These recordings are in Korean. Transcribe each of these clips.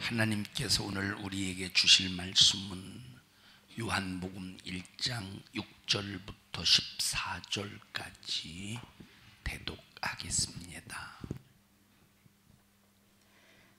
하나님께서 오늘 우리에게 주실 말씀은 요한복음 1장 6절부터 14절까지 대독하겠습니다.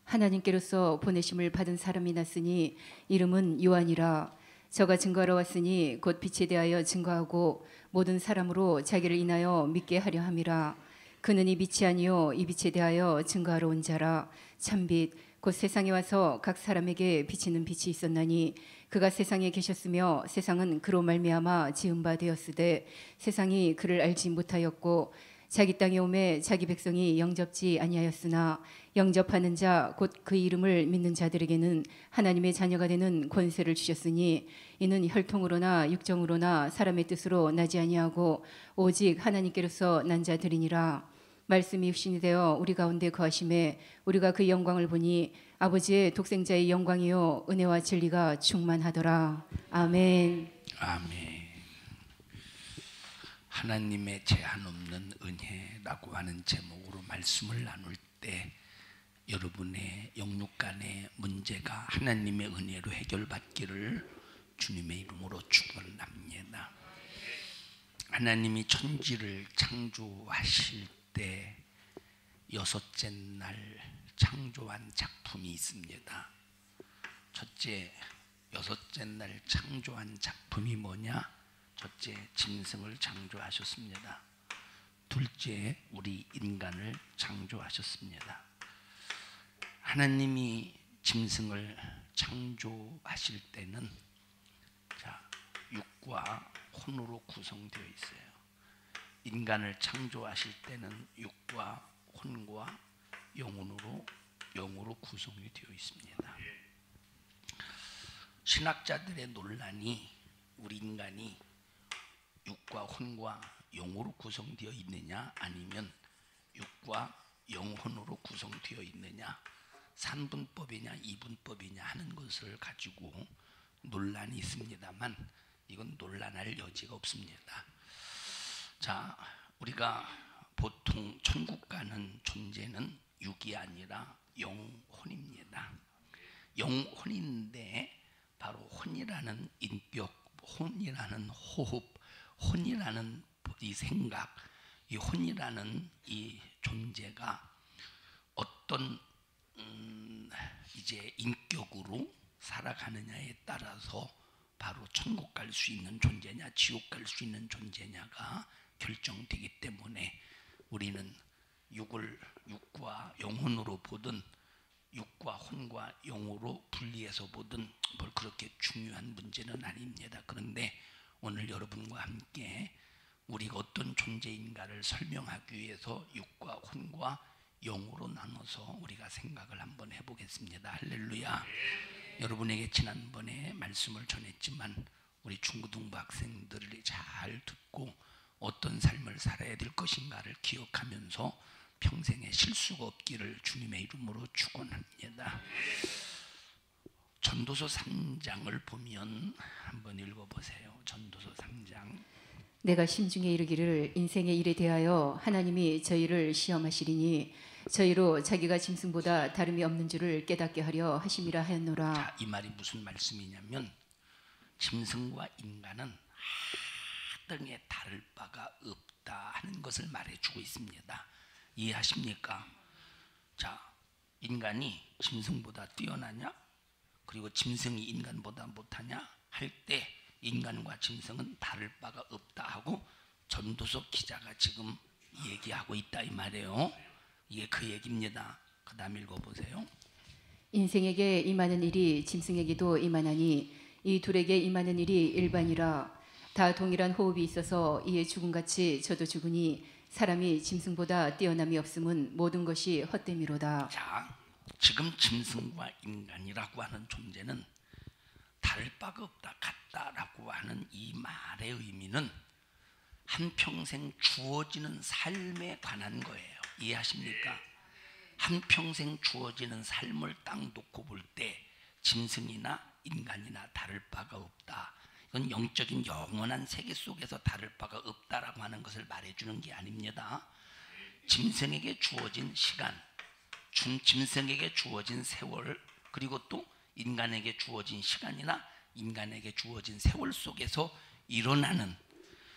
하나님께로서 보내심을 받은 사람이 났으니 이름은 요한이라. 저가 증거하러 왔으니 곧 빛에 대하여 증거하고 모든 사람으로 자기를 인하여 믿게 하려 함이라. 그는 이 빛이 아니요 이 빛에 대하여 증거하러 온 자라. 참빛 곧 세상에 와서 각 사람에게 비치는 빛이 있었나니 그가 세상에 계셨으며 세상은 그로 말미암아 지은 바 되었으되 세상이 그를 알지 못하였고 자기 땅에 오매 자기 백성이 영접지 아니하였으나 영접하는 자 곧 그 이름을 믿는 자들에게는 하나님의 자녀가 되는 권세를 주셨으니 이는 혈통으로나 육정으로나 사람의 뜻으로 나지 아니하고 오직 하나님께로서 난 자들이니라. 말씀이 육신이 되어 우리 가운데 거하심에 우리가 그 영광을 보니 아버지의 독생자의 영광이요 은혜와 진리가 충만하더라. 아멘. 아멘. 하나님의 제한 없는 은혜라고 하는 제목으로 말씀을 나눌 때 여러분의 영육간의 문제가 하나님의 은혜로 해결받기를 주님의 이름으로 축원합니다. 하나님이 천지를 창조하실 때 여섯째 날 창조한 작품이 있습니다. 첫째, 여섯째 날 창조한 작품이 뭐냐? 첫째, 짐승을 창조하셨습니다. 둘째, 우리 인간을 창조하셨습니다. 하나님이 짐승을 창조하실 때는 육과 혼으로 구성되어 있어요. 인간을 창조하실 때는 육과 혼과 영으로 구성이 되어 있습니다. 신학자들의 논란이 우리 인간이 육과 혼과 영으로 구성되어 있느냐 아니면 육과 영혼으로 구성되어 있느냐, 3분법이냐 2분법이냐 하는 것을 가지고 논란이 있습니다만 이건 논란할 여지가 없습니다. 자, 우리가 보통 천국 가는 존재는 육이 아니라 영혼입니다. 영혼인데 바로 혼이라는 인격, 혼이라는 호흡, 혼이라는 이 생각, 이 혼이라는 이 존재가 어떤 이제 인격으로 살아가느냐에 따라서 바로 천국 갈 수 있는 존재냐 지옥 갈 수 있는 존재냐가 결정되기 때문에 우리는 육과 영혼으로 보든 육과 혼과 영으로 분리해서 보든 뭘 그렇게 중요한 문제는 아닙니다. 그런데 오늘 여러분과 함께 우리가 어떤 존재인가를 설명하기 위해서 육과 혼과 영으로 나눠서 우리가 생각을 한번 해보겠습니다. 할렐루야. 여러분에게 지난번에 말씀을 전했지만 우리 중고등부 학생들이 잘 듣고 어떤 삶을 살아야 될 것인가를 기억하면서 평생에 실수가 없기를 주님의 이름으로 축원합니다. 전도서 3장을 보면 한번 읽어보세요. 전도서 3장. 내가 심중에 이르기를 인생의 일에 대하여 하나님이 저희를 시험하시리니 저희로 자기가 짐승보다 다름이 없는 줄을 깨닫게 하려 하심이라 하였노라. 자, 이 말이 무슨 말씀이냐면 짐승과 인간은 하등에 다를 바가 없다 하는 것을 말해주고 있습니다. 이해하십니까? 자, 인간이 짐승보다 뛰어나냐? 그리고 짐승이 인간보다 못하냐? 할 때 인간과 짐승은 다를 바가 없다 하고 전도서 기자가 지금 얘기하고 있다 이 말이에요. 이게 그 얘기입니다. 그 다음 읽어보세요. 인생에게 임하는 일이 짐승에게도 임하나니 이 둘에게 임하는 일이 일반이라. 다 동일한 호흡이 있어서 이에 죽음같이 저도 죽으니 사람이 짐승보다 뛰어남이 없음은 모든 것이 헛됨이로다. 자, 지금 짐승과 인간이라고 하는 존재는 다를 바가 없다, 같다라고 하는 이 말의 의미는 한평생 주어지는 삶에 관한 거예요. 이해하십니까? 한평생 주어지는 삶을 딱 놓고 볼 때 짐승이나 인간이나 다를 바가 없다. 이건 영적인 영원한 세계 속에서 다를 바가 없다라고 하는 것을 말해주는 게 아닙니다. 짐승에게 주어진 시간, 짐승에게 주어진 세월, 그리고 또 인간에게 주어진 시간이나 인간에게 주어진 세월 속에서 일어나는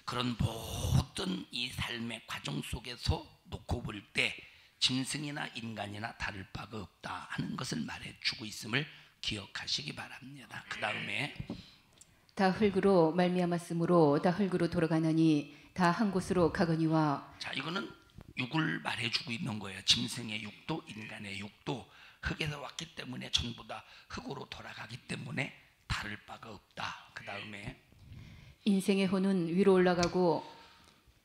그런 모든 이 삶의 과정 속에서 놓고 볼 때 짐승이나 인간이나 다를 바가 없다 하는 것을 말해주고 있음을 기억하시기 바랍니다. 그 다음에 다 흙으로 말미암았으므로 다 흙으로 돌아가나니 다 한 곳으로 가거니와. 자, 이거는 육을 말해주고 있는 거예요. 짐승의 육도 인간의 육도 흙에서 왔기 때문에 전부 다 흙으로 돌아가기 때문에 다를 바가 없다. 그 다음에 인생의 혼은 위로 올라가고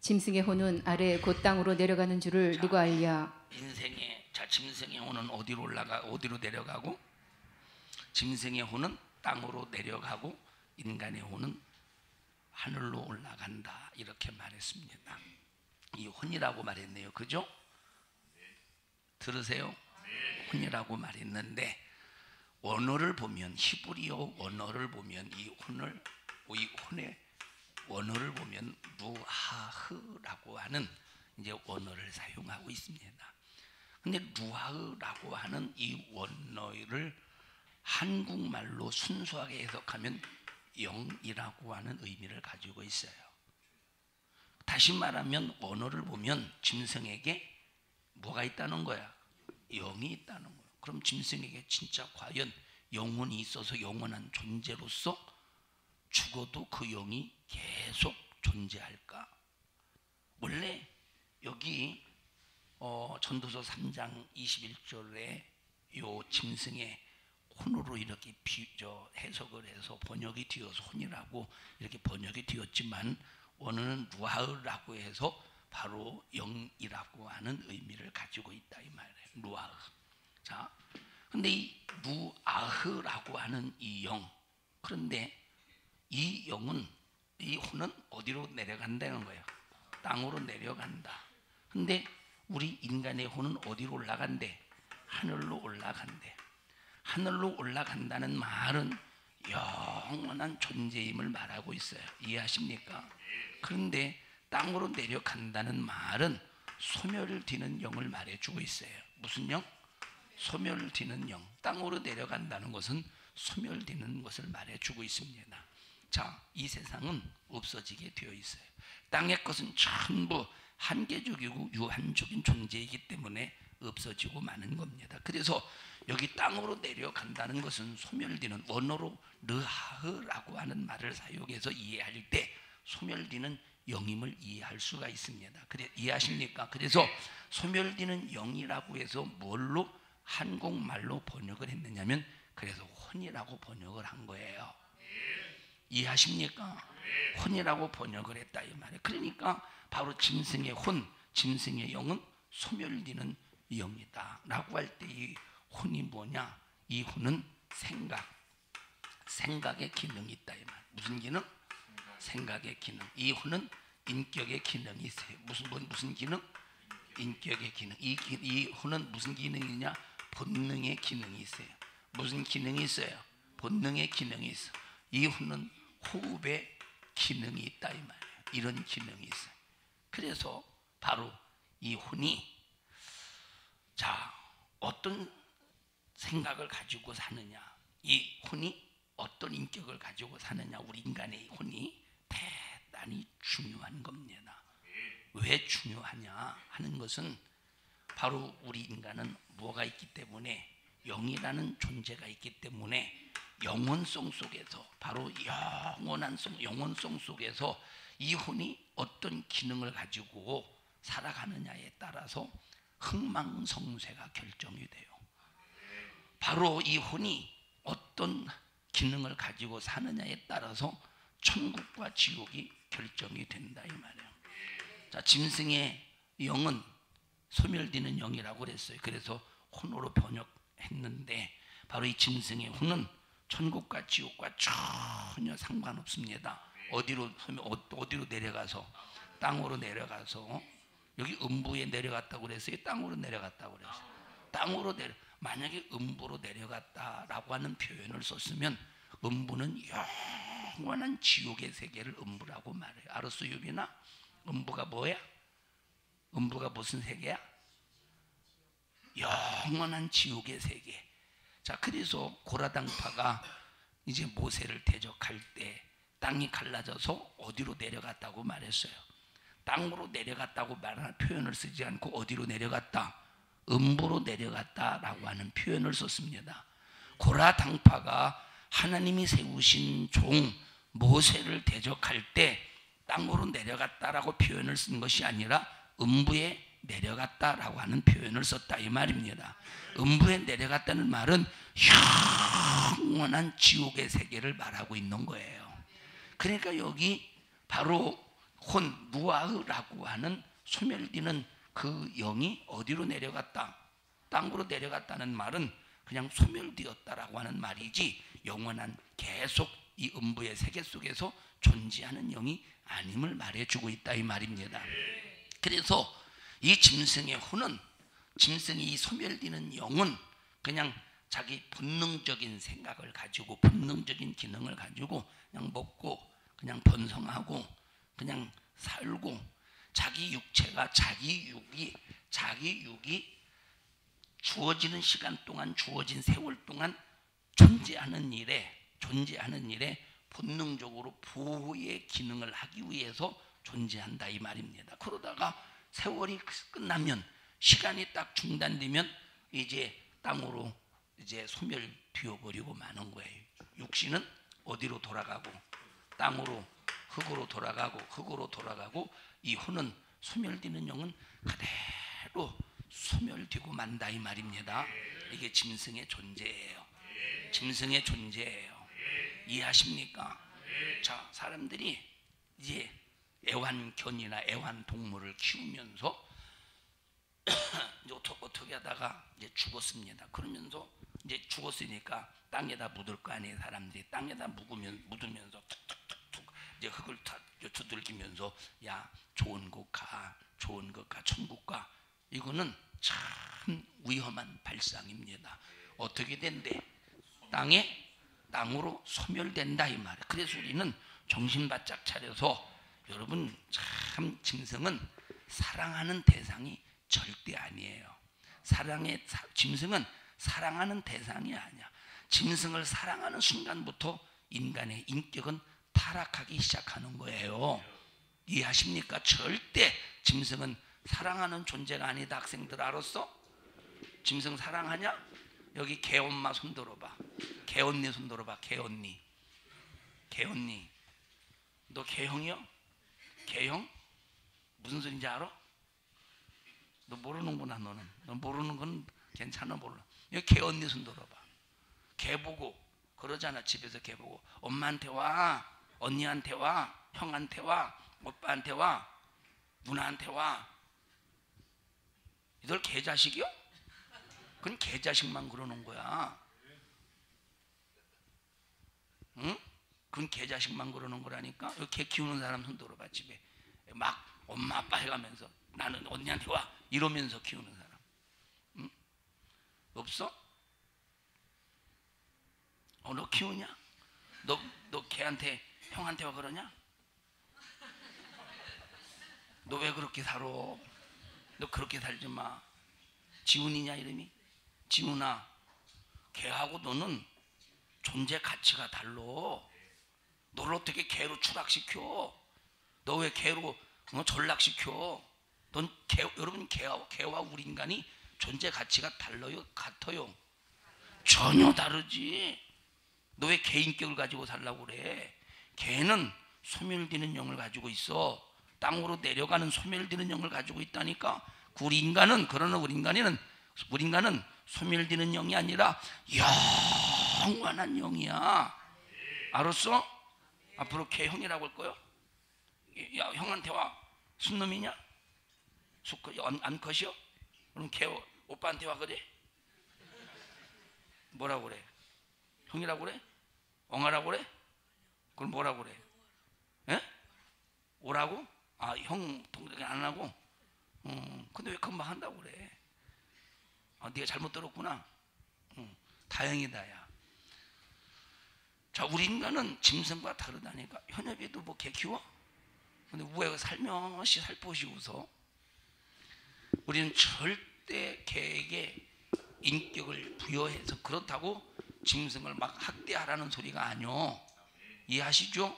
짐승의 혼은 아래 곧 땅으로 내려가는 줄을 누가 알랴. 짐승의 혼은 어디로 내려가고 짐승의 혼은 땅으로 내려가고 인간의 혼은 하늘로 올라간다 이렇게 말했습니다. 이 혼이라고 말했네요. 그죠? 들으세요? 혼이라고 말했는데 원어를 보면 히브리어 원어를 보면 이 혼의 원어를 보면 루하흐라고 하는 이제 원어를 사용하고 있습니다. 근데 루하흐라고 하는 이 원어를 한국말로 순수하게 해석하면 영이라고 하는 의미를 가지고 있어요. 다시 말하면 원어를 보면 짐승에게 뭐가 있다는 거야? 영이 있다는 거야. 그럼 짐승에게 진짜 과연 영혼이 있어서 영원한 존재로서 죽어도 그 영이 계속 존재할까? 원래 여기 전도서 3장 21절에 요 짐승의 혼으로 이렇게 해석을 해서 번역이 되어서 혼이라고 이렇게 번역이 되었지만 원어는 루아흐라고 해서 바로 영이라고 하는 의미를 가지고 있다 이 말이에요. 루아흐. 자, 근데 이 루아흐라고 하는 이 영, 그런데 이 영은 이 혼은 어디로 내려간다는 거예요? 땅으로 내려간다. 근데 우리 인간의 혼은 어디로 올라간대? 하늘로 올라간대. 하늘로 올라간다는 말은 영원한 존재임을 말하고 있어요. 이해하십니까? 그런데 땅으로 내려간다는 말은 소멸을 뒤는 영을 말해주고 있어요. 무슨 영? 소멸을 뒤는 영. 땅으로 내려간다는 것은 소멸되는 것을 말해주고 있습니다. 자, 이 세상은 없어지게 되어 있어요. 땅의 것은 전부 한계적이고 유한적인 존재이기 때문에 없어지고 마는 겁니다. 그래서 여기 땅으로 내려간다는 것은 소멸되는 원어로 르하흐라고 하는 말을 사용해서 이해할 때 소멸되는 영임을 이해할 수가 있습니다. 그래 이해하십니까? 그래서 소멸되는 영이라고 해서 뭘로 한국말로 번역을 했느냐면 그래서 혼이라고 번역을 한 거예요. 이해하십니까? 혼이라고 번역을 했다 이 말이에요. 그러니까 바로 짐승의 혼, 짐승의 영은 소멸되는 영이다 라고 할 때 이 혼이 뭐냐? 이 혼은 생각의 기능이 있다 이 말. 무슨 기능? 생각의 기능. 이 혼은 인격의 기능이 있어요. 무슨 기능? 인격의 기능. 이 혼은 무슨 기능이냐? 본능의 기능이 있어요. 무슨 기능이 있어요? 본능의 기능이 있어. 이 혼은 호흡의 기능이 있다 이 말이에요. 이런 기능이 있어요. 그래서 바로 이 혼이 자 어떤 생각을 가지고 사느냐, 이 혼이 어떤 인격을 가지고 사느냐, 우리 인간의 혼이 대단히 중요한 겁니다. 왜 중요하냐 하는 것은 바로 우리 인간은 뭐가 있기 때문에 영이라는 존재가 있기 때문에 영혼성 속에서 바로 영혼성 속에서 이 혼이 어떤 기능을 가지고 살아가느냐에 따라서 흥망성쇠가 결정이 돼요. 바로 이 혼이 어떤 기능을 가지고 사느냐에 따라서 천국과 지옥이 결정이 된다 이 말이에요. 자, 짐승의 영은 소멸되는 영이라고 그랬어요. 그래서 혼으로 번역했는데 바로 이 짐승의 혼은 천국과 지옥과 전혀 상관없습니다. 어디로 내려가서 땅으로 내려가서 여기 음부에 내려갔다고 그랬어요. 땅으로 내려갔다고 그랬어요. 땅으로 만약에 음부로 내려갔다라고 하는 표현을 썼으면 음부는 영원한 지옥의 세계를 음부라고 말해요. 알았어 유빈아? 음부가 뭐야? 음부가 무슨 세계야? 영원한 지옥의 세계. 자, 그래서 고라당파가 이제 모세를 대적할 때 땅이 갈라져서 어디로 내려갔다고 말했어요. 땅으로 내려갔다고 말하는 표현을 쓰지 않고 어디로 내려갔다? 음부로 내려갔다라고 하는 표현을 썼습니다. 고라당파가 하나님이 세우신 종 모세를 대적할 때 땅으로 내려갔다라고 표현을 쓴 것이 아니라 음부에 내려갔다라고 하는 표현을 썼다 이 말입니다. 음부에 내려갔다는 말은 영원한 지옥의 세계를 말하고 있는 거예요. 그러니까 여기 바로 혼 누아흐라고 하는 소멸되는 그 영이 어디로 내려갔다? 땅으로 내려갔다는 말은 그냥 소멸되었다라고 하는 말이지 영원한 계속 이 음부의 세계 속에서 존재하는 영이 아님을 말해주고 있다 이 말입니다. 그래서 이 짐승의 혼은, 짐승이 이 소멸되는 영은 그냥 자기 본능적인 생각을 가지고 본능적인 기능을 가지고 그냥 먹고 그냥 번성하고 그냥 살고 자기 육체가 자기 육이 주어지는 시간 동안 주어진 세월 동안 존재하는 일에 본능적으로 보호의 기능을 하기 위해서 존재한다 이 말입니다. 그러다가 세월이 끝나면 시간이 딱 중단되면 이제 땅으로 이제 소멸되어 버리고 마는 거예요. 육신은 어디로 돌아가고 땅으로 흙으로 돌아가고 이 혼은 소멸되는 영은 그대로 소멸되고 만다 이 말입니다. 이게 짐승의 존재예요. 짐승의 존재예요. 이해하십니까? 자, 사람들이 이제 애완견이나 애완동물을 키우면서 이제 어떻게 하다가 이제 죽었습니다. 그러면서 이제 죽었으니까 땅에다 묻을 거 아니에요. 사람들이 땅에다 묻으면서 툭툭툭툭 이제 흙을 다 두들기면서 야 좋은 곳 가, 천국 가. 이거는 참 위험한 발상입니다. 어떻게 된대? 땅으로 소멸된다 이 말이에요. 그래서 우리는 정신 바짝 차려서 여러분 참 짐승은 사랑하는 대상이 절대 아니에요. 짐승은 사랑하는 대상이 아니야. 짐승을 사랑하는 순간부터 인간의 인격은 타락하기 시작하는 거예요. 이해하십니까? 절대 짐승은 사랑하는 존재가 아니다. 학생들 알았어? 짐승 사랑하냐? 여기 개엄마 손 들어봐. 개언니 손 들어봐. 개언니. 너 개형이요? 개형? 무슨 소린지 알아? 너 모르는구나. 너 모르는 건 괜찮아. 몰라. 여기 개언니 손 들어봐. 개 보고 그러잖아. 집에서 개 보고 엄마한테 와, 언니한테 와, 형한테 와, 오빠한테 와, 누나한테 와. 이들 개자식이요? 그건 개자식만 그러는 거야. 응? 그건 개자식만 그러는 거라니까. 여기 개 키우는 사람 손 들어봐. 집에 막 엄마 아빠 해가면서 나는 언니한테 와 이러면서 키우는 사람. 응? 없어? 너 키우냐? 너 걔한테 형한테 와 그러냐? 너 왜 그렇게 살아? 너 그렇게 살지 마. 지훈이냐 이름이? 지훈아, 걔하고 너는 존재 가치가 달라. 너를 어떻게 개로 추락시켜? 너 왜 개로 전락시켜? 여러분 개와 우리 인간이 존재 가치가 달라요? 같아요? 전혀 다르지. 너 왜 개 인격을 가지고 살라고 그래? 개는 소멸되는 영을 가지고 있어. 땅으로 내려가는 소멸되는 영을 가지고 있다니까. 우리 인간은 소멸되는 영이 아니라 영원한 영이야. 알았어? 앞으로 개 형이라고 할 거요. 야, 형한테 와. 순놈이냐? 암컷이요? 그럼 개 오빠한테 와 그래? 뭐라고 그래? 형이라고 그래? 엉아라고 그래? 그럼 뭐라고 그래? 에? 오라고? 아, 형 동생 안 하고? 근데 왜 금방 한다고 그래? 아, 네가 잘못 들었구나. 다행이다 야. 자, 우리 인간은 짐승과 다르다니까. 현엽이도 뭐 개 키워? 근데 왜 살며시 살포시 웃어? 우리는 절대 개에게 인격을 부여해서 그렇다고 짐승을 막 학대하라는 소리가 아니요. 이해하시죠?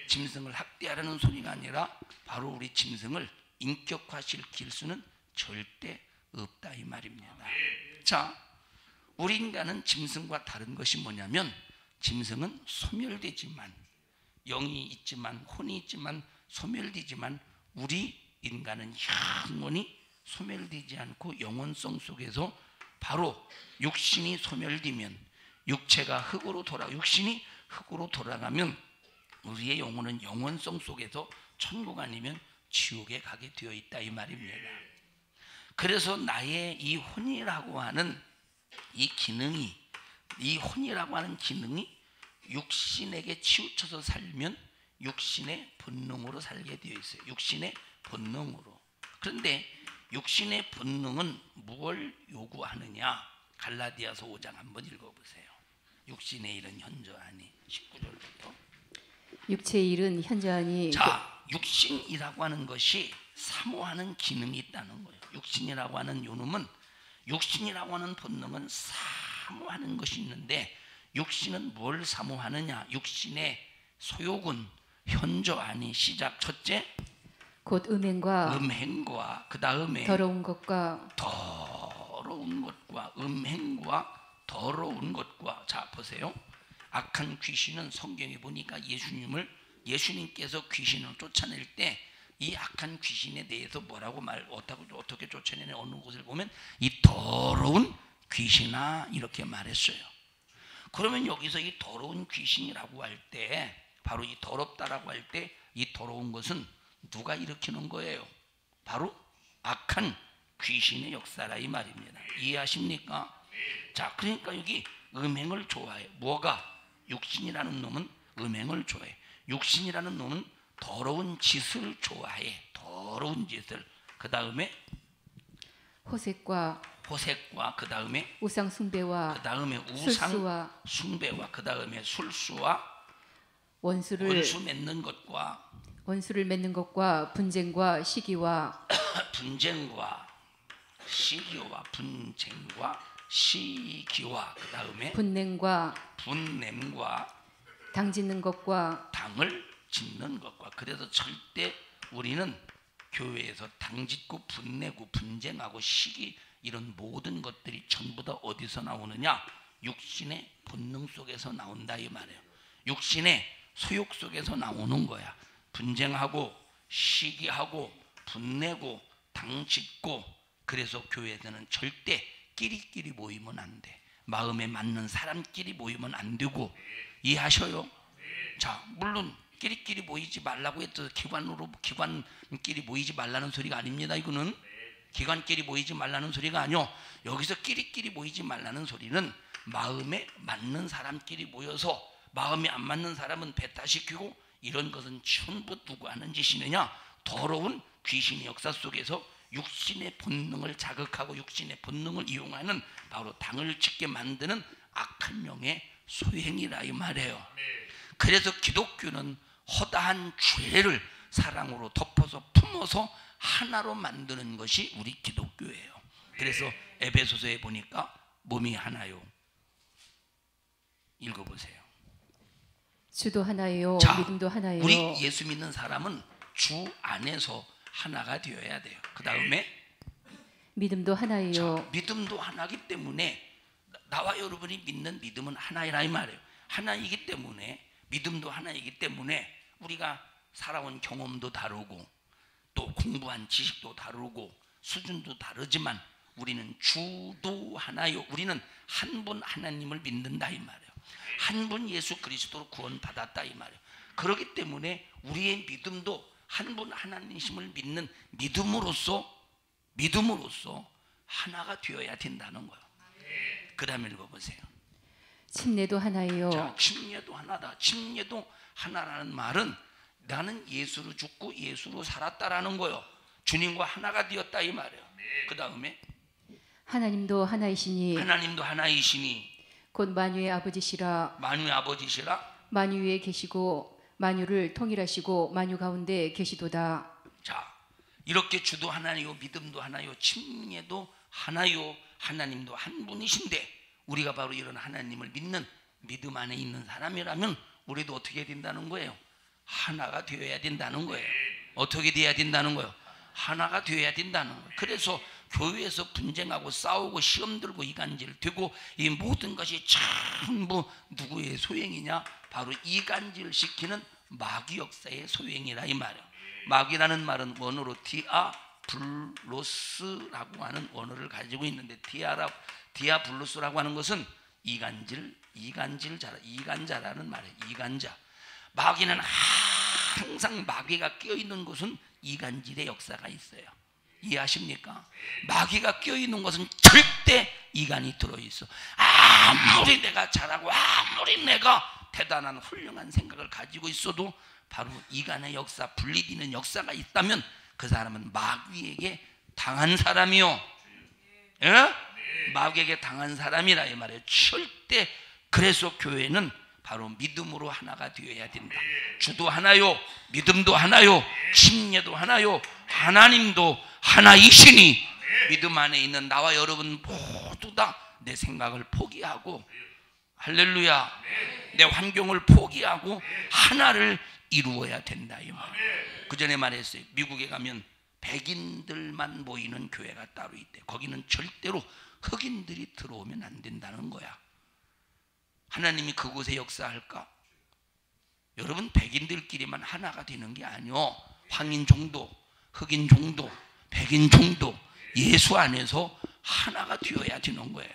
짐승을 학대하라는 소리가 아니라 바로 우리 짐승을 인격화시킬 수는 절대 없다 이 말입니다. 자, 우리 인간은 짐승과 다른 것이 뭐냐면 짐승은 소멸되지만 영이 있지만 혼이 있지만 소멸되지만 우리 인간은 영원히 소멸되지 않고 영원성 속에서 바로 육신이 소멸되면 육체가 육신이 흙으로 돌아가면 우리의 영혼은 영원성 속에서 천국 아니면 지옥에 가게 되어 있다 이 말입니다. 그래서 나의 이 혼이라고 하는 이 기능이 육신에게 치우쳐서 살면 육신의 본능으로 살게 되어 있어요. 육신의 본능으로. 그런데 육신의 본능은 무엇을 요구하느냐? 갈라디아서 5장 한번 읽어보세요. 육신의 일은 현저하니 19절부터. 육체의 일은 현저하니. 자, 육신이라고 하는 것이 사모하는 기능이 있다는 거예요. 육신이라고 하는 요놈은 육신이라고 하는 본능은 사모하는 것이 있는데 육신은 뭘 사모하느냐? 육신의 소욕은 현저하니 시작 첫째 곧 음행과 그 다음에 더러운 것과 음행과 더러운 것과. 자 보세요. 악한 귀신은 성경에 보니까 예수님께서 귀신을 쫓아낼 때 이 악한 귀신에 대해서 어떻게 쫓아내냐 어느 곳을 보면 이 더러운 귀신아 이렇게 말했어요. 그러면 여기서 이 더러운 귀신이라고 할 때 바로 이 더럽다라고 할 때 이 더러운 것은 누가 일으키는 거예요? 바로 악한 귀신의 역사라 이 말입니다. 이해하십니까? 자, 그러니까 여기 음행을 좋아해. 뭐가? 육신이라는 놈은 음행을 좋아해. 육신이라는 놈은 더러운 짓을 좋아해. 더러운 짓을. 그 다음에 호색과 그 다음에 우상 숭배와 그 다음에 술수와 숭배와 그 다음에 술수와 원수를 맺는 것과 분쟁과 시기와 그 다음에 분냄과 당 짓는 것과 당을 짓는 것과. 그래서 절대 우리는 교회에서 당 짓고 분내고 분쟁하고 시기 이런 모든 것들이 전부 다 어디서 나오느냐? 육신의 본능 속에서 나온다 이 말이에요. 육신의 소욕 속에서 나오는 거야. 분쟁하고 시기하고 분내고 당 짓고. 그래서 교회에서는 절대 끼리끼리 모이면 안 돼. 마음에 맞는 사람끼리 모이면 안 되고. 이해하셔요? 자, 물론 끼리끼리 모이지 말라고 해도 기관끼리 모이지 말라는 소리가 아닙니다. 이거는 기관끼리 모이지 말라는 소리가 아니요. 여기서 끼리끼리 모이지 말라는 소리는 마음에 맞는 사람끼리 모여서 마음이 안 맞는 사람은 배타시키고 이런 것은 전부 누가 하는 짓이느냐? 더러운 귀신의 역사 속에서 육신의 본능을 자극하고 육신의 본능을 이용하는 바로 당을 짓게 만드는 악한 영의 소행이라 이 말이에요. 그래서 기독교는 허다한 죄를 사랑으로 덮어서 품어서 하나로 만드는 것이 우리 기독교예요. 그래서 에베소서에 보니까 몸이 하나요. 읽어보세요. 주도 하나요. 자, 믿음도 하나요. 우리 예수 믿는 사람은 주 안에서 하나가 되어야 돼요. 그 다음에 믿음도 하나요. 자, 믿음도 하나이기 때문에 나와 여러분이 믿는 믿음은 하나이라 이 말이에요. 하나이기 때문에 믿음도 하나이기 때문에 우리가 살아온 경험도 다르고 또 공부한 지식도 다르고 수준도 다르지만 우리는 주도 하나요. 우리는 한 분 하나님을 믿는다 이 말이에요. 한 분 예수 그리스도로 구원받았다 이 말이에요. 그렇기 때문에 우리의 믿음도 한 분 하나님이심을 믿는 믿음으로써 하나가 되어야 된다는 거예요. 그 다음에 읽어보세요. 침례도 하나요. 자, 침례도 하나다. 침례도 하나라는 말은 나는 예수로 죽고 예수로 살았다라는 거예요. 주님과 하나가 되었다 이 말이에요. 그 다음에 하나님도 하나이시니 곧 만유의 아버지시라. 만유 위에 계시고 만유를 통일하시고 만유 가운데 계시도다. 자, 이렇게 주도 하나요, 믿음도 하나요, 침례도 하나요, 하나님도 한 분이신데 우리가 바로 이런 하나님을 믿는 믿음 안에 있는 사람이라면 우리도 어떻게 해야 된다는 거예요? 하나가 되어야 된다는 거예요. 어떻게 돼야 된다는 거예요? 하나가 되어야 된다는 거예요. 그래서 교회에서 분쟁하고 싸우고 시험 들고 이간질 되고 이 모든 것이 전부 누구의 소행이냐? 바로 이간질 시키는 마귀 역사의 소행이라 이 말이에요. 마귀라는 말은 원어로 디아블로스라고 하는 원어를 가지고 있는데 디아블로스라고 하는 것은 이간자라는 말이에요. 이간자. 마귀는 항상 마귀가 껴있는 곳은 이간질의 역사가 있어요. 이해하십니까? 마귀가 껴있는 것은 절대 이간이 들어있어. 아무리 내가 잘하고 아무리 내가 대단한 훌륭한 생각을 가지고 있어도 바로 이간의 역사, 분리되는 역사가 있다면 그 사람은 마귀에게 당한 사람이요. 예? 마귀에게 당한 사람이라 이 말이에요. 절대. 그래서 교회는 바로 믿음으로 하나가 되어야 된다. 주도 하나요, 믿음도 하나요, 침례도 하나요, 하나님도 하나이시니 믿음 안에 있는 나와 여러분 모두 다 내 생각을 포기하고, 할렐루야, 내 환경을 포기하고 하나를 이루어야 된다 이 말이에요. 그 전에 말했어요. 미국에 가면 백인들만 모이는 교회가 따로 있대. 거기는 절대로 흑인들이 들어오면 안 된다는 거야. 하나님이 그곳에 역사할까? 여러분, 백인들끼리만 하나가 되는 게 아니요. 황인 종도, 흑인 종도, 백인 종도 예수 안에서 하나가 되어야 되는 거예요.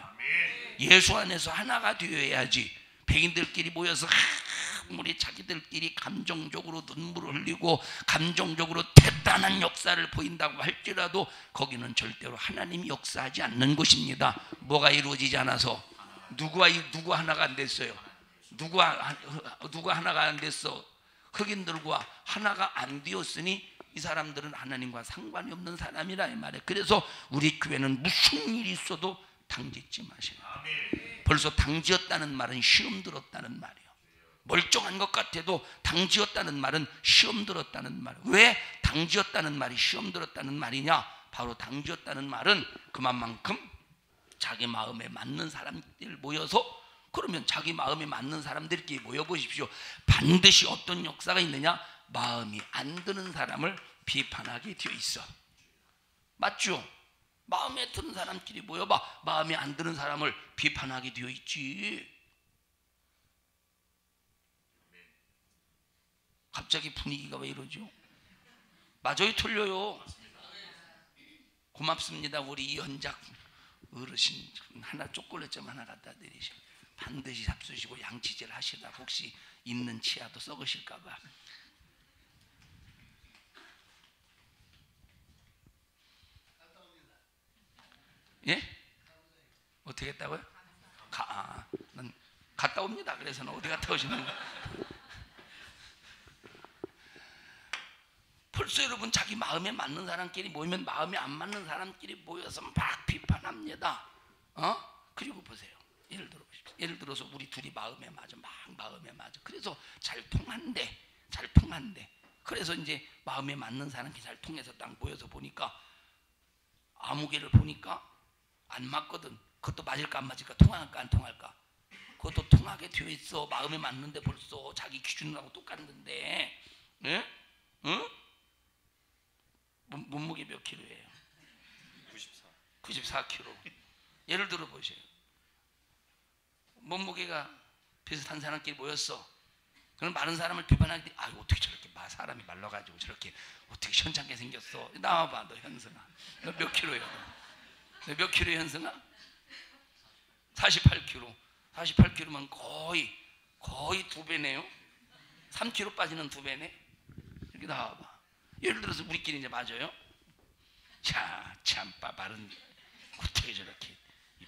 예수 안에서 하나가 되어야지. 백인들끼리 모여서 우리 자기들끼리 감정적으로 눈물을 흘리고 감정적으로 대단한 역사를 보인다고 할지라도 거기는 절대로 하나님이 역사하지 않는 곳입니다. 뭐가 이루어지지 않아서 누구 하나가 안 됐어요. 누가 하나가 안 됐어. 흑인들과 하나가 안 되었으니 이 사람들은 하나님과 상관이 없는 사람이라 이 말이에요. 그래서 우리 교회는 무슨 일이 있어도 당짓지 마세요. 벌써 당지었다는 말은 시험 들었다는 말이에요. 멀쩡한 것 같아도 당지었다는 말은 시험 들었다는 말이에요. 왜 당지었다는 말이 시험 들었다는 말이냐? 바로 당지었다는 말은 그만큼 자기 마음에 맞는 사람들 모여서, 그러면 자기 마음에 맞는 사람들끼리 모여보십시오. 반드시 어떤 역사가 있느냐? 마음이 안 드는 사람을 비판하게 되어 있어. 맞죠? 마음에 드는 사람끼리 모여봐. 마음에 안 드는 사람을 비판하게 되어 있지. 갑자기 분위기가 왜 이러죠? 맞아요, 틀려요? 고맙습니다. 우리 이현작 어르신 하나 초콜릿 좀 하나 갖다 드리셔. 반드시 잡수시고 양치질 하시다 혹시 있는 치아도 썩으실까 봐. 예? 어떻게 했다고요? 난 갔다 옵니다. 그래서는 어디 갔다 오시는 거예요? 벌써 여러분 자기 마음에 맞는 사람끼리 모이면 마음에 안 맞는 사람끼리 모여서 막 비판합니다. 그리고 보세요. 예를 들어서 우리 둘이 마음에 맞아. 막 마음에 맞아. 그래서 잘 통한대. 그래서 이제 마음에 맞는 사람끼리 잘 통해서 딱 모여서 보니까 아무개를 보니까 안 맞거든. 그것도 맞을까 안 맞을까, 통할까 안 통할까. 그것도 통하게 되어 있어. 마음에 맞는데 벌써 자기 기준하고 똑같은데. 응? 몸무게 몇 킬로예요? 94킬로. 예를 들어 보세요. 몸무게가 비슷한 사람끼리 모였어. 그럼 많은 사람을 비판하는데, 어떻게 저렇게 사람이 말라가지고 저렇게 어떻게 현찮게 생겼어. 나와봐, 너 현승아. 너 몇 킬로야? 너 몇 킬로 현승아? 48킬로. 48킬로면 거의 2배네요. 3킬로 빠지는 2배네. 이렇게 나와봐. 예를 들어서 우리끼리 이제 맞아요. 자, 참 바른 어떻게 저렇게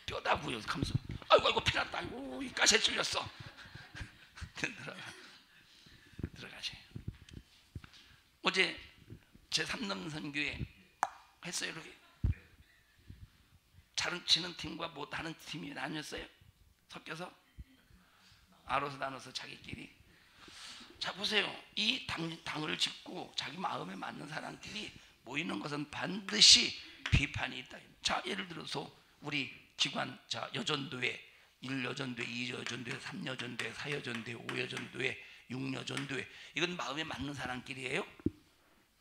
뼈다 부여 하면서 아이고 피났다. 아이고 이 가시에 찔렸어. 들어가세요. 어제 제 3남 선교회 했어요. 이렇게 잘 치는 팀과 못 하는 팀이 나뉘었어요. 섞여서 알아서 나눠서 자기끼리. 자 보세요. 이 당을 짚고 자기 마음에 맞는 사람끼리 모이는 것은 반드시 비판이 있다. 자 예를 들어서 우리 기관, 자, 여전도회, 1여전도회, 2여전도회, 3여전도회, 4여전도회, 5여전도회, 6여전도회. 이건 마음에 맞는 사람끼리예요?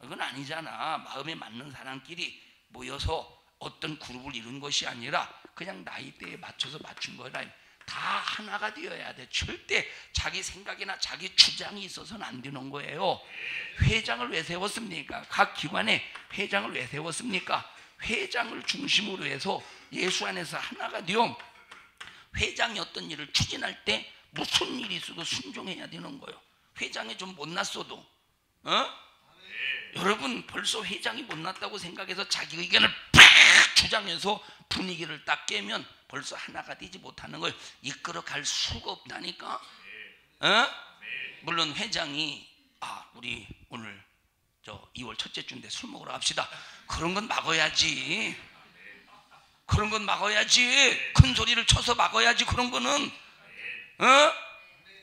이건 아니잖아. 마음에 맞는 사람끼리 모여서 어떤 그룹을 이룬 것이 아니라 그냥 나이대에 맞춰서 맞춘 거라. 다 하나가 되어야 돼. 절대 자기 생각이나 자기 주장이 있어서는 안 되는 거예요. 회장을 왜 세웠습니까? 각 기관에 회장을 왜 세웠습니까? 회장을 중심으로 해서 예수 안에서 하나가 되어 회장이 어떤 일을 추진할 때 무슨 일이 있어도 순종해야 되는 거예요. 회장이 좀 못났어도 여러분 벌써 회장이 못났다고 생각해서 자기 의견을 팍 주장해서 분위기를 딱 깨면 벌써 하나가 되지 못하는 걸 이끌어 갈 수가 없다니까. 물론 회장이 우리 오늘 2월 첫째 주인데 술 먹으러 갑시다. 그런 건 막아야지. 그런 건 막아야지. 큰 소리를 쳐서 막아야지. 그런 거는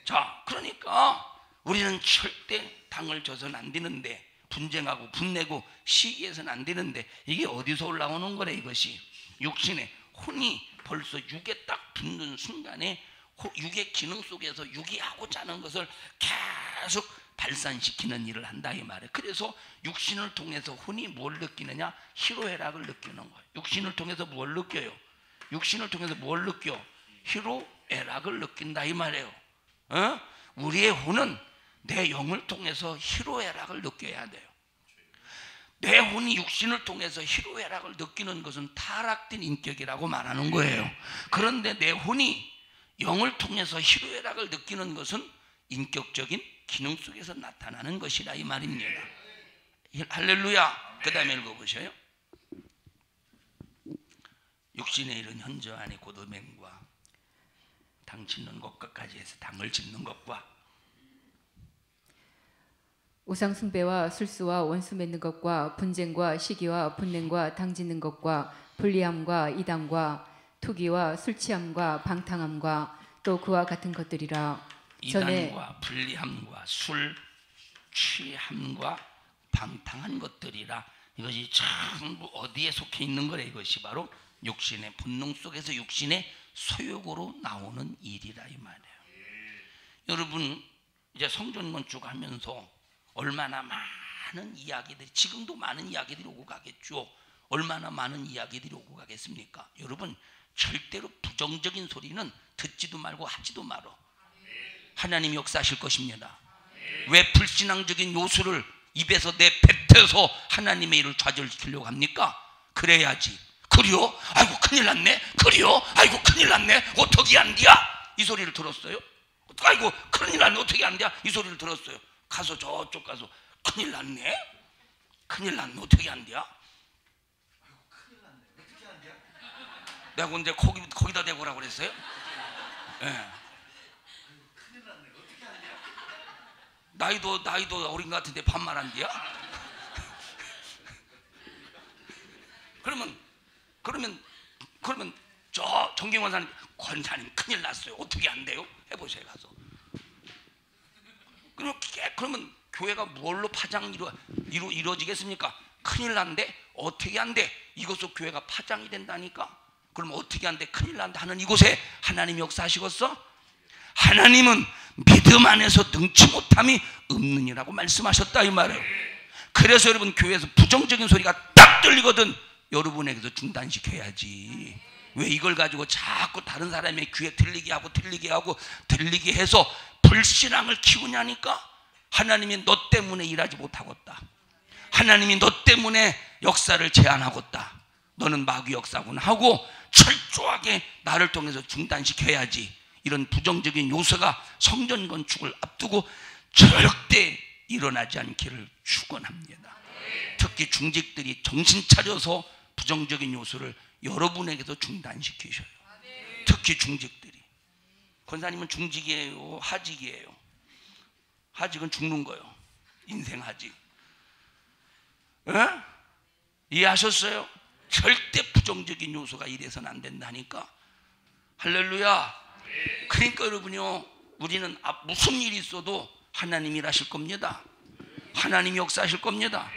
자, 그러니까 우리는 절대 당을 져서는 안 되는데, 분쟁하고 분내고 시기해서는 안 되는데, 이게 어디서 올라오는 거래? 이것이 육신의 혼이 벌써 육에 딱 붙는 순간에 육의 기능 속에서 육이 하고자 하는 것을 계속 발산시키는 일을 한다 이 말이에요. 그래서 육신을 통해서 혼이 뭘 느끼느냐? 희로애락을 느끼는 거예요. 육신을 통해서 뭘 느껴요? 육신을 통해서 뭘 느껴? 희로애락을 느낀다 이 말이에요. 우리의 혼은 내 영을 통해서 희로애락을 느껴야 돼요. 내 혼이 육신을 통해서 희로애락을 느끼는 것은 타락된 인격이라고 말하는 거예요. 그런데 내 혼이 영을 통해서 희로애락을 느끼는 것은 인격적인 기능 속에서 나타나는 것이라 이 말입니다. 할렐루야. 그 다음에 읽어보셔요. 육신의 일은 현저 안에 곧 음행과 당 짓는 것까지 해서 당을 짓는 것과 우상 숭배와 술수와 원수 맺는 것과 분쟁과 시기와 분냉과 당 짓는 것과 불리함과 이단과 투기와 술 취함과 방탕함과 또 그와 같은 것들이라. 이단과 불리함과 술 취함과 방탕한 것들이라. 이것이 전부 어디에 속해 있는 거래? 이것이 바로 육신의 본능 속에서 육신의 소욕으로 나오는 일이라 이 말이에요. 여러분 이제 성전 건축하면서 얼마나 많은 이야기들이, 지금도 많은 이야기들이 오고 가겠죠. 얼마나 많은 이야기들이 오고 가겠습니까? 여러분 절대로 부정적인 소리는 듣지도 말고 하지도 말어. 하나님이 역사하실 것입니다. 왜 불신앙적인 요소를 입에서 내뱉어서 하나님의 일을 좌절시키려고 합니까? 그래야지. 그래요? 아이고 큰일 났네. 그래요? 아이고 큰일 났네. 어떻게 안 돼야? 이 소리를 들었어요? 아이고 큰일 났네. 어떻게 안 돼야? 이 소리를 들었어요. 가서 저쪽 가서 큰일 났네. 큰일 났네. 어떻게 안 돼야? 아이고 큰일 났네. 어떻게 안 돼야? 내가 언제 거기다 대고 오라고 그랬어요? 예. 나이도 어린 것 같은데 반말 안 돼야? 그러면 저 정경원 권사님 큰일 났어요. 어떻게 안 돼요? 해보세요 가서. 그러면 교회가 뭘로 파장이 이루어지겠습니까? 큰일 난데 어떻게 안 돼? 이곳으로 교회가 파장이 된다니까. 그럼 어떻게 안 돼? 큰일 난다 하는 이곳에 하나님이 역사하시겠어? 하나님은 믿음 안에서 능치 못함이 없느니라고 말씀하셨다 이 말이에요. 그래서 여러분 교회에서 부정적인 소리가 딱 들리거든 여러분에게서 중단시켜야지. 왜 이걸 가지고 자꾸 다른 사람의 귀에 들리게 해서 불신앙을 키우냐니까. 하나님이 너 때문에 일하지 못하겠다. 하나님이 너 때문에 역사를 제한하겠다. 너는 마귀 역사구나 하고 철저하게 나를 통해서 중단시켜야지. 이런 부정적인 요소가 성전 건축을 앞두고 절대 일어나지 않기를 축원합니다. 특히 중직들이 정신 차려서 부정적인 요소를 여러분에게도 중단시키셔요. 특히 중직들이. 권사님은 중직이에요? 하직이에요? 하직은 죽는 거예요. 인생 하직. 이해하셨어요? 절대 부정적인 요소가 이래서는 안 된다니까. 할렐루야. 그러니까 여러분요, 우리는 무슨 일이 있어도 하나님이 일하실 겁니다. 하나님이 역사하실 겁니다.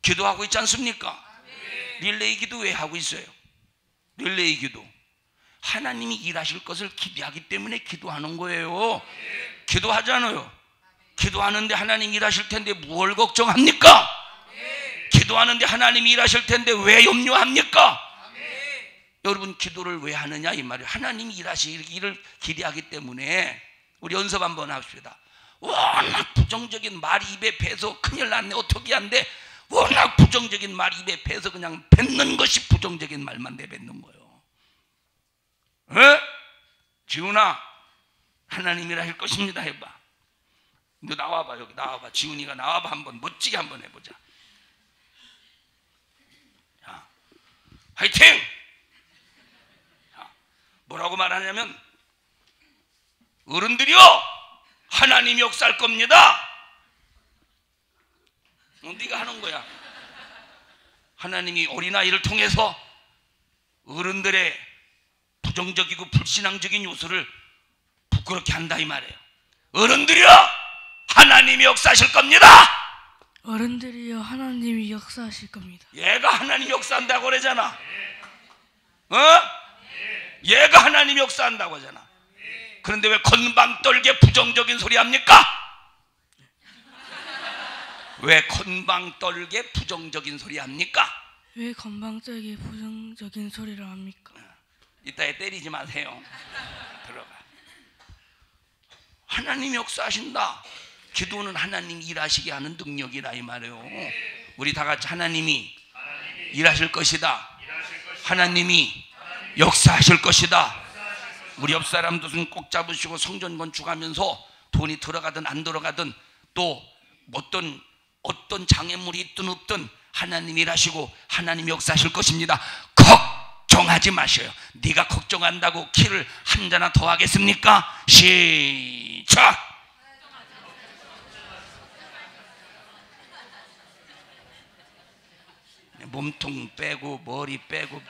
기도하고 있지 않습니까? 릴레이 기도 왜 하고 있어요? 릴레이 기도 하나님이 일하실 것을 기대하기 때문에 기도하는 거예요. 기도하잖아요. 기도하는데 하나님 일하실 텐데 뭘 걱정합니까? 기도하는데 하나님이 일하실 텐데 왜 염려합니까? 여러분, 기도를 왜 하느냐 이 말이에요. 하나님이 일하시기를 기대하기 때문에. 우리 연습 한번 합시다. 워낙 부정적인 말이 입에 배서 큰일 났네, 어떻게 안 돼? 워낙 부정적인 말이 입에 배서 그냥 뱉는 것이 부정적인 말만 내뱉는 거예요. 에? 지훈아, 하나님이라 할 것입니다 해봐. 너 나와봐, 여기 나와봐. 지훈이가 나와봐. 한번 멋지게 한번 해보자. 자, 화이팅! 자, 뭐라고 말하냐면, 어른들이요, 하나님이 역사할 겁니다. 네가 하는 거야. 하나님이 어린아이를 통해서 어른들의 부정적이고 불신앙적인 요소를 부끄럽게 한다 이 말이에요. 어른들이요, 하나님이 역사하실 겁니다. 어른들이요, 하나님이 역사하실 겁니다. 얘가 하나님이 역사한다고 그러잖아. 어? 얘가 하나님이 역사한다고 하잖아. 그런데 왜 건방떨게 부정적인 소리 합니까? 왜 건방떨게 부정적인 소리 합니까? 왜 건방지게 부정적인 소리를 합니까? 이따에 때리지 마세요. 들어가. 하나님이 역사하신다. 기도는 하나님이 일하시게 하는 능력이라 이 말이에요. 우리 다 같이 하나님이 일하실 것이다. 하나님이 역사하실 것이다. 우리 옆 사람도 손 꼭 잡으시고 성전 건축하면서 돈이 들어가든 안 들어가든 또 어떤 장애물이 있든 없든 하나님이 일하시고 하나님이 역사하실 것입니다. 걱정하지 마셔요. 네가 걱정한다고 키를 한 자나 더 하겠습니까? 시작! 몸통 빼고 머리 빼고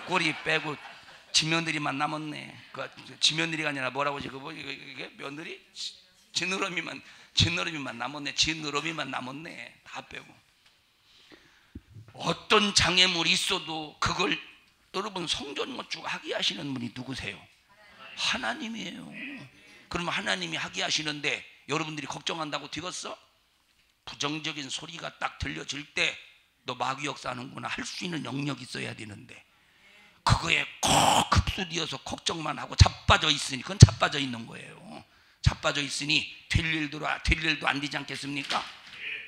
꼬리 빼고 지며느리만 남았네. 그 지며느리가 아니라 뭐라고 하지? 이게 며느리? 지느러미만 남았네. 지느러미만 남았네. 다 빼고. 어떤 장애물이 있어도 그걸 여러분 성전 건축 하게 하시는 분이 누구세요? 하나님이에요. 그러면 하나님이 하게 하시는데 여러분들이 걱정한다고 되겠어? 부정적인 소리가 딱 들려질 때 너 마귀 역사하는구나 할 수 있는 영역이 있어야 되는데 그거에 꼭 흡수되어서 걱정만 하고 자빠져 있으니 그건 자빠져 있는 거예요. 자빠져 있으니 될 일도 안 되지 않겠습니까?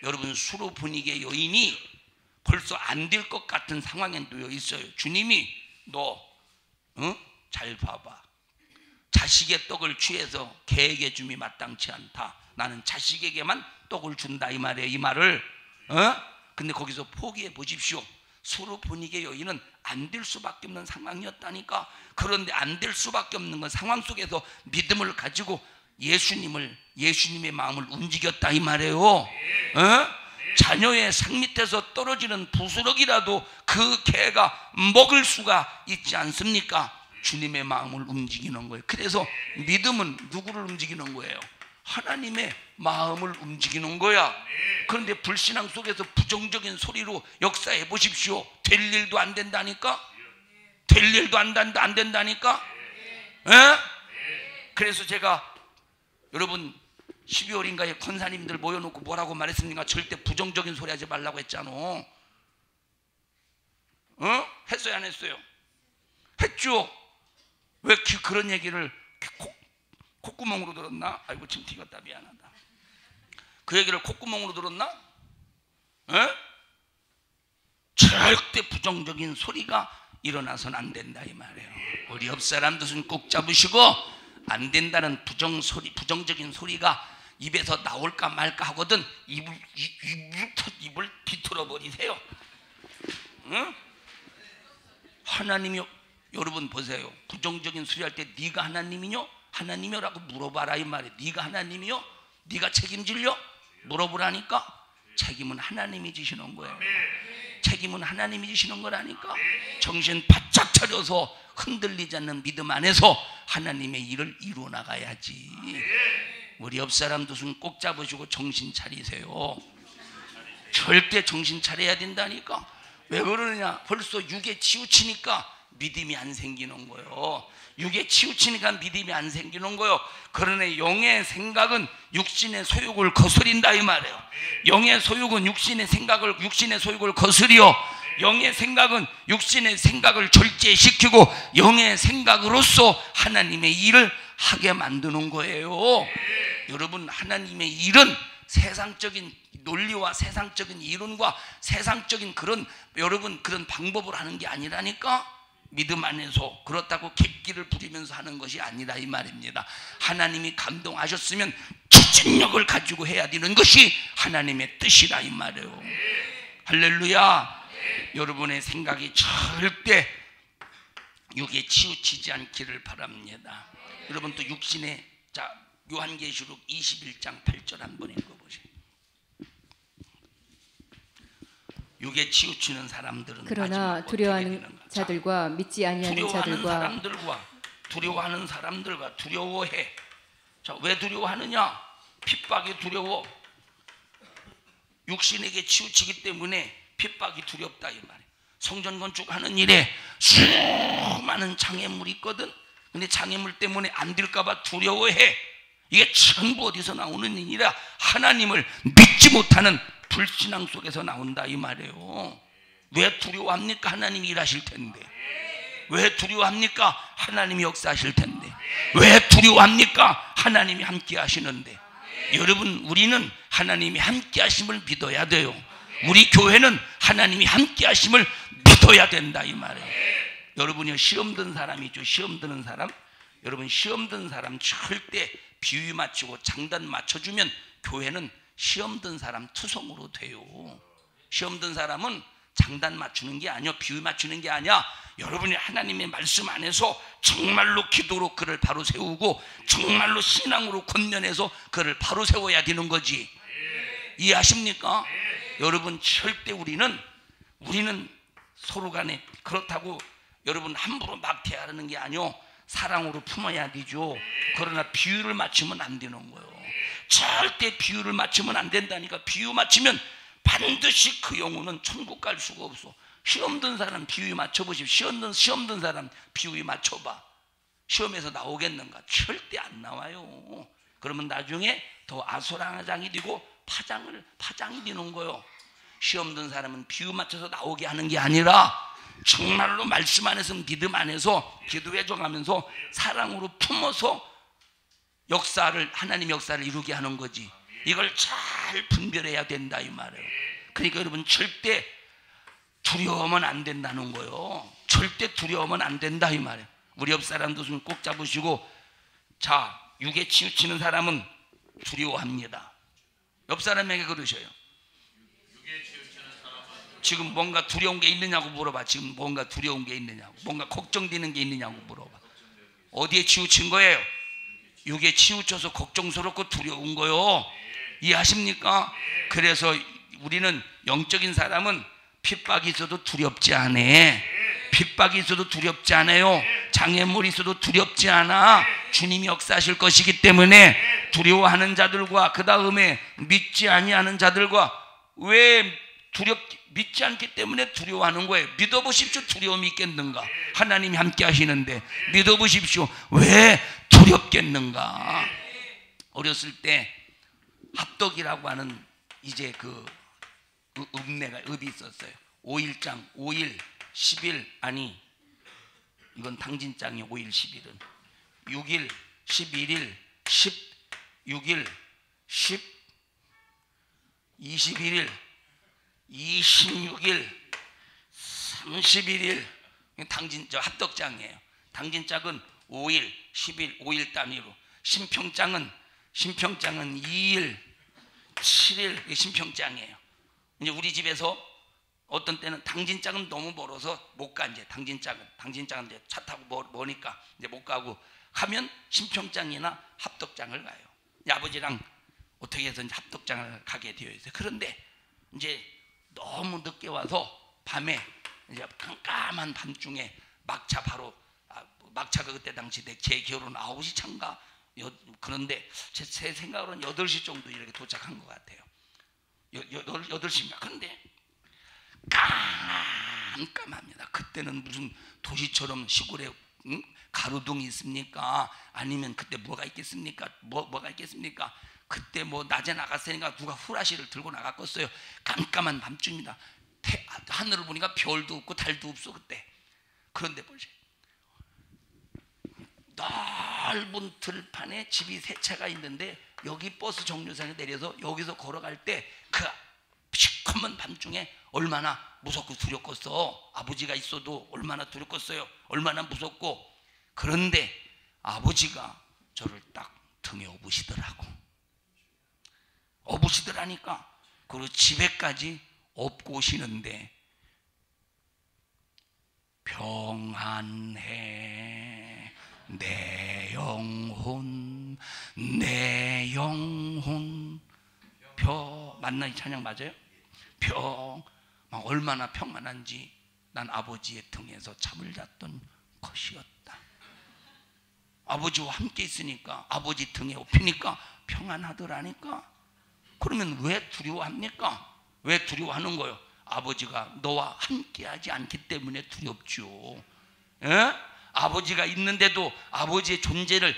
여러분, 수로 분위기의 여인이 벌써 안 될 것 같은 상황에 놓여 있어요. 주님이 너 잘 봐봐. 자식의 떡을 취해서 개에게 줌이 마땅치 않다. 나는 자식에게만 떡을 준다 이 말이에요. 이 말을 근데 거기서 포기해 보십시오. 수로 분위기의 여인은 안 될 수밖에 없는 상황이었다니까. 그런데 안 될 수밖에 없는 건 상황 속에서 믿음을 가지고 예수님의 마음을 움직였다 이 말이에요. 자녀의 상 밑에서 떨어지는 부스러기라도 그 개가 먹을 수가 있지 않습니까? 주님의 마음을 움직이는 거예요. 그래서 믿음은 누구를 움직이는 거예요? 하나님의 마음을 움직이는 거야. 그런데 불신앙 속에서 부정적인 소리로 역사해 보십시오. 될 일도 안 된다니까? 될 일도 안 된다니까? 그래서 제가 여러분 12월인가에 권사님들 모여놓고 뭐라고 말했습니까? 절대 부정적인 소리 하지 말라고 했잖아. 했어요 안 했어요? 했죠. 왜 그런 얘기를 콧구멍으로 들었나? 아이고 침 튀겼다 미안하다. 그 얘기를 콧구멍으로 들었나? 절대 부정적인 소리가 일어나서는 안 된다 이 말이에요. 우리 옆 사람도 손 꼭 잡으시고 안 된다는 부정적인 소리가 입에서 나올까 말까 하거든 입을 비틀어 버리세요. 하나님이 여러분 보세요. 부정적인 소리 할 때 네가 하나님이뇨? 하나님이요라고 물어봐라 이 말이에요. 네가 하나님이요? 네가 책임질려? 물어보라니까. 책임은 하나님이 지시는 거예요. 책임은 하나님이 지시는 거라니까. 정신 바짝 차려서 흔들리지 않는 믿음 안에서 하나님의 일을 이루어 나가야지. 우리 옆 사람도 손 꼭 잡으시고 정신 차리세요. 절대 정신 차려야 된다니까. 왜 그러느냐? 벌써 육에 치우치니까 믿음이 안 생기는 거예요. 육에 치우치니까 믿음이 안 생기는 거예요. 그러나 영의 생각은 육신의 소욕을 거스린다 이 말이에요. 영의 소욕은 육신의 소욕을 거스리요, 영의 생각은 육신의 생각을 절제시키고 영의 생각으로서 하나님의 일을 하게 만드는 거예요. 여러분, 하나님의 일은 세상적인 논리와 세상적인 이론과 세상적인 그런 방법으로 하는 게 아니라니까. 믿음 안에서 그렇다고 객기를 부리면서 하는 것이 아니라 이 말입니다. 하나님이 감동하셨으면 기준력을 가지고 해야 되는 것이 하나님의 뜻이라 이 말이에요. 할렐루야. 여러분의 생각이 절대 육에 치우치지 않기를 바랍니다. 여러분 또 육신의, 자, 요한계시록 21장 8절 한번 읽어보세요. 육에 치우치는 사람들은 그러나 두려워하는 자들과 믿지 아니하는 자들과 두려워하는 사람들과 두려워해. 자, 왜 두려워하느냐? 핍박이 두려워. 육신에게 치우치기 때문에 핍박이 두렵다 이 말이에요. 성전 건축하는 일에 수많은 장애물이 있거든. 근데 장애물 때문에 안 될까봐 두려워해. 이게 전부 어디서 나오는 일이라? 하나님을 믿지 못하는 불신앙 속에서 나온다 이 말이에요. 왜 두려워합니까? 하나님이 일하실 텐데. 왜 두려워합니까? 하나님이 역사하실 텐데. 왜 두려워합니까? 하나님이 함께 하시는데. 여러분, 우리는 하나님이 함께 하심을 믿어야 돼요. 우리 교회는 하나님이 함께 하심을 믿어야 된다 이 말이에요. 여러분이 시험 든 사람이죠. 시험 드는 사람. 여러분, 시험 든 사람 절대 비위 맞추고 장단 맞춰주면 교회는 시험 든 사람 투성으로 돼요. 시험 든 사람은 장단 맞추는 게 아니야, 비위 맞추는 게 아니야. 여러분이 하나님의 말씀 안에서 정말로 기도로 그를 바로 세우고 정말로 신앙으로 권면해서 그를 바로 세워야 되는 거지. 이해하십니까? 여러분, 절대 우리는 서로 간에 그렇다고 여러분 함부로 막 대하는 게 아니요, 사랑으로 품어야 되죠. 그러나 비유를 맞추면 안 되는 거예요. 절대 비유를 맞추면 안 된다니까. 비유 맞추면 반드시 그 영혼은 천국 갈 수가 없어. 시험 든 사람 비유 맞춰보십시오. 시험 든 사람 비유 맞춰봐. 시험에서 나오겠는가? 절대 안 나와요. 그러면 나중에 더 아수라장이 되고 파장이 되는 거예요. 시험 든 사람은 비유 맞춰서 나오게 하는 게 아니라 정말로 말씀 안에서, 믿음 안에서 기도해 줘가면서 사랑으로 품어서 하나님 역사를 이루게 하는 거지. 이걸 잘 분별해야 된다 이 말이에요. 그러니까 여러분, 절대 두려워하면 안 된다는 거예요. 절대 두려워하면 안 된다 이 말이에요. 우리 옆 사람도 좀 꼭 잡으시고, 자, 육에 치우치는 사람은 두려워합니다. 옆 사람에게 그러셔요. 지금 뭔가 두려운 게 있느냐고 물어봐. 지금 뭔가 두려운 게 있느냐고, 뭔가 걱정되는 게 있느냐고 물어봐. 어디에 치우친 거예요? 육에 치우쳐서 걱정스럽고 두려운 거요. 이해하십니까? 그래서 우리는 영적인 사람은 핍박이 있어도 두렵지 않아. 핍박이 있어도 두렵지 않아요. 장애물이 있어도 두렵지 않아. 주님이 역사하실 것이기 때문에 두려워하는 자들과 그 다음에 믿지 아니하는 자들과, 왜 믿지 않기 때문에 두려워하는 거예요. 믿어보십시오. 두려움이 있겠는가? 하나님이 함께 하시는데 믿어보십시오. 왜 두렵겠는가? 어렸을 때 합덕이라고 하는 이제 그 읍이 있었어요. 5일장, 5일, 10일, 아니 이건 당진장이 5일, 10일은 6일, 11일, 16일, 21일, 26일, 31일, 합덕장이에요. 당진장은 5일, 10일, 5일 단위로. 신평장은 2일, 7일, 신평장이에요. 이제 우리 집에서 어떤 때는 당진장은 너무 멀어서 못 가. 이제 당진장은 이제 차 타고 머니까 이제 못 가고 하면 신평장이나 합덕장을 가요. 아버지랑 어떻게 해서 이제 합덕장을 가게 되어 있어요. 그런데 이제 너무 늦게 와서 밤에 이제 깜깜한 밤중에 막차가 그때 당시 제 기억으로는 9시 차인가, 그런데 제 생각으로는 8시 정도 이렇게 도착한 것 같아요. 8시인가. 그런데 깜깜합니다. 그때는 무슨 도시처럼 시골에 가로등이 있습니까? 아니면 그때 뭐가 있겠습니까? 뭐가 있겠습니까? 그때 뭐 낮에 나갔으니까 누가 후라시를 들고 나갔겠어요. 깜깜한 밤중입니다. 하늘을 보니까 별도 없고 달도 없어 그때. 그런데 보세요. 넓은 들판에 집이 세 채가 있는데 여기 버스 정류장에 내려서 여기서 걸어갈 때 그 시커먼 밤중에 얼마나 무섭고 두렵겠어. 아버지가 있어도 얼마나 두렵겠어요. 얼마나 무섭고. 그런데 아버지가 저를 딱 등에 업으시더라고. 업으시더라니까. 그리고 집에까지 업고 오시는데 평안해 내 영혼 내 영혼 맞나 이 찬양 맞아요? 막 얼마나 평안한지 난 아버지의 등에서 잠을 잤던 것이었다. 아버지와 함께 있으니까 아버지 등에 업히니까 평안하더라니까. 그러면 왜 두려워합니까? 왜 두려워하는 거예요? 아버지가 너와 함께하지 않기 때문에 두렵죠. 에? 아버지가 있는데도 아버지의 존재를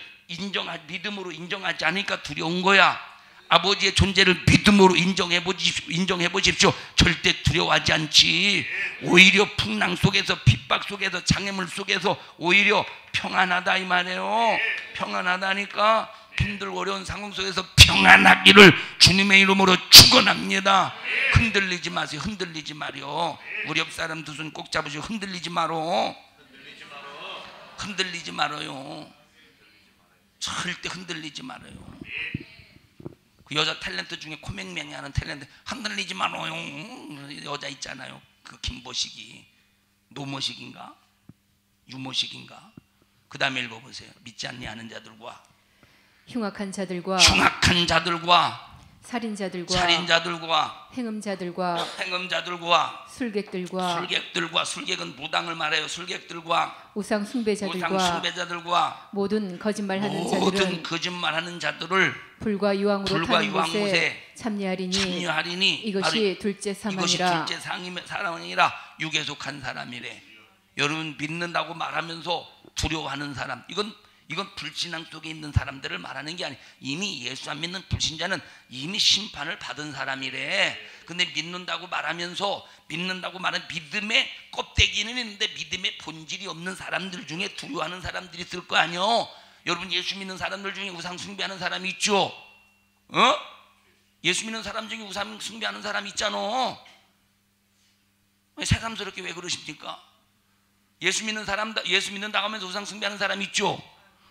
믿음으로 인정하지 않으니까 두려운 거야. 아버지의 존재를 믿음으로 인정해 보십시오. 절대 두려워하지 않지. 오히려 풍랑 속에서 핍박 속에서 장애물 속에서 오히려 평안하다 이 말이에요. 평안하다니까. 힘들고 어려운 상황 속에서 평안하기를 주님의 이름으로 축원합니다. 흔들리지 마세요. 흔들리지 마려. 우리 옆 사람 두 손 꼭 잡으시고 흔들리지 마로. 흔들리지 말아요. 절대 흔들리지 말아요. 그 여자 탤런트 중에 코맹맹이 하는 탤런트 흔들리지 말아요. 여자 있잖아요. 그 김보식이 노모식인가 유모식인가. 그 다음에 읽어보세요. 믿지 않니 하는 자들과 흉악한 자들과 살인자들과 행음자들과 술객은 무당을 말해요. 술객들과 우상 숭배자들과 모든 거짓말하는 자들을 불과 유황으로 타는 곳에 참여하리니 이것이 둘째 사망이라. 육에 속한 사람이래. 여러분 믿는다고 말하면서 두려워하는 사람, 이건 불신앙 속에 있는 사람들을 말하는 게 아니에요. 이미 예수 안 믿는 불신자는 이미 심판을 받은 사람이래. 근데 믿는다고 말하는 믿음의 껍데기는 있는데 믿음의 본질이 없는 사람들 중에 두려워하는 사람들이 있을 거 아니요. 여러분 예수 믿는 사람들 중에 우상 숭배하는 사람이 있죠. 예수 믿는 사람 중에 우상 숭배하는 사람이 있잖아. 새삼스럽게 왜 그러십니까? 예수 믿는다고 하면서 우상 숭배하는 사람 있죠.